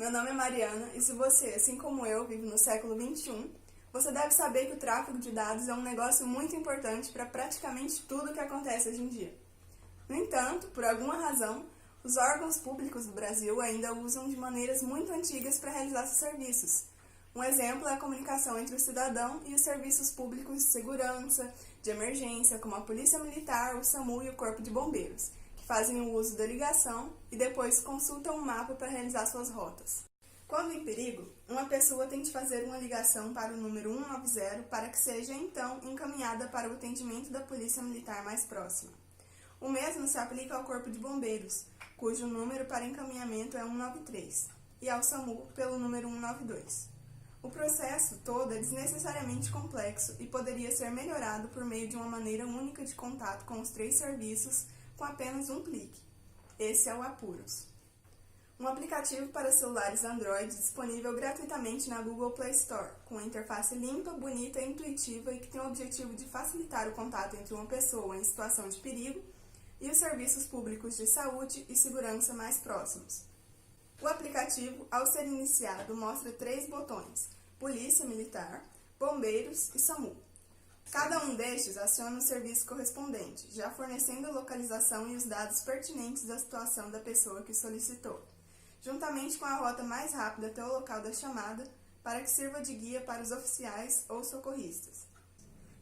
meu nome é Mariana e se você, assim como eu, vive no século XXI, você deve saber que o tráfego de dados é um negócio muito importante para praticamente tudo que acontece hoje em dia. No entanto, por alguma razão, os órgãos públicos do Brasil ainda usam de maneiras muito antigas para realizar seus serviços. Um exemplo é a comunicação entre o cidadão e os serviços públicos de segurança, de emergência, como a Polícia Militar, o SAMU e o Corpo de Bombeiros, que fazem o uso da ligação e depois consultam um mapa para realizar suas rotas. Quando em perigo, uma pessoa tem de fazer uma ligação para o número 190 para que seja, então, encaminhada para o atendimento da Polícia Militar mais próxima. O mesmo se aplica ao Corpo de Bombeiros, cujo número para encaminhamento é 193, e ao SAMU pelo número 192. O processo todo é desnecessariamente complexo e poderia ser melhorado por meio de uma maneira única de contato com os três serviços com apenas um clique. Esse é o Apuros. Um aplicativo para celulares Android disponível gratuitamente na Google Play Store, com uma interface limpa, bonita e intuitiva e que tem o objetivo de facilitar o contato entre uma pessoa em situação de perigo e os serviços públicos de saúde e segurança mais próximos. O aplicativo, ao ser iniciado, mostra 3 botões: Polícia Militar, Bombeiros e SAMU. Cada um destes aciona o serviço correspondente, já fornecendo a localização e os dados pertinentes da situação da pessoa que solicitou, juntamente com a rota mais rápida até o local da chamada, para que sirva de guia para os oficiais ou socorristas.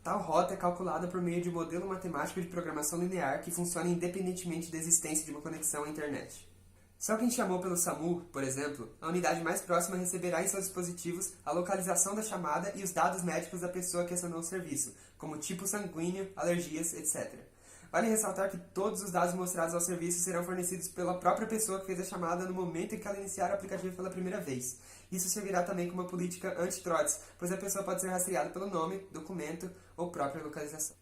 Tal rota é calculada por meio de um modelo matemático de programação linear que funciona independentemente da existência de uma conexão à internet. Se alguém chamou pelo SAMU, por exemplo, a unidade mais próxima receberá em seus dispositivos a localização da chamada e os dados médicos da pessoa que acionou o serviço, como tipo sanguíneo, alergias, etc. Vale ressaltar que todos os dados mostrados ao serviço serão fornecidos pela própria pessoa que fez a chamada no momento em que ela iniciar o aplicativo pela primeira vez. Isso servirá também como uma política anti-trotes, pois a pessoa pode ser rastreada pelo nome, documento ou própria localização.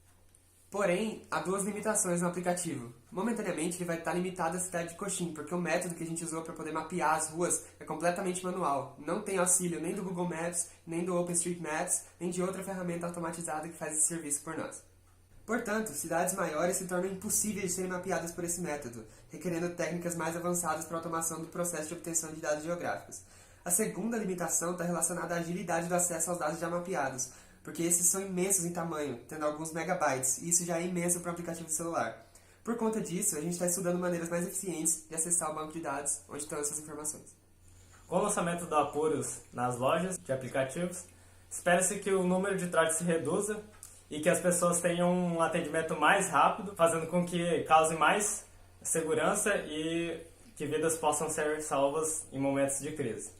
Porém, há 2 limitações no aplicativo. Momentaneamente, ele vai estar limitado à cidade de Coxim, porque o método que a gente usou para poder mapear as ruas é completamente manual. Não tem auxílio nem do Google Maps, nem do OpenStreetMaps, nem de outra ferramenta automatizada que faz esse serviço por nós. Portanto, cidades maiores se tornam impossíveis de serem mapeadas por esse método, requerendo técnicas mais avançadas para a automação do processo de obtenção de dados geográficos. A segunda limitação está relacionada à agilidade do acesso aos dados já mapeados, porque esses são imensos em tamanho, tendo alguns megabytes, e isso já é imenso para um aplicativo de celular. Por conta disso, a gente está estudando maneiras mais eficientes de acessar o banco de dados onde estão essas informações. Com o lançamento do Apuros nas lojas de aplicativos, espera-se que o número de trotes se reduza e que as pessoas tenham um atendimento mais rápido, fazendo com que cause mais segurança e que vidas possam ser salvas em momentos de crise.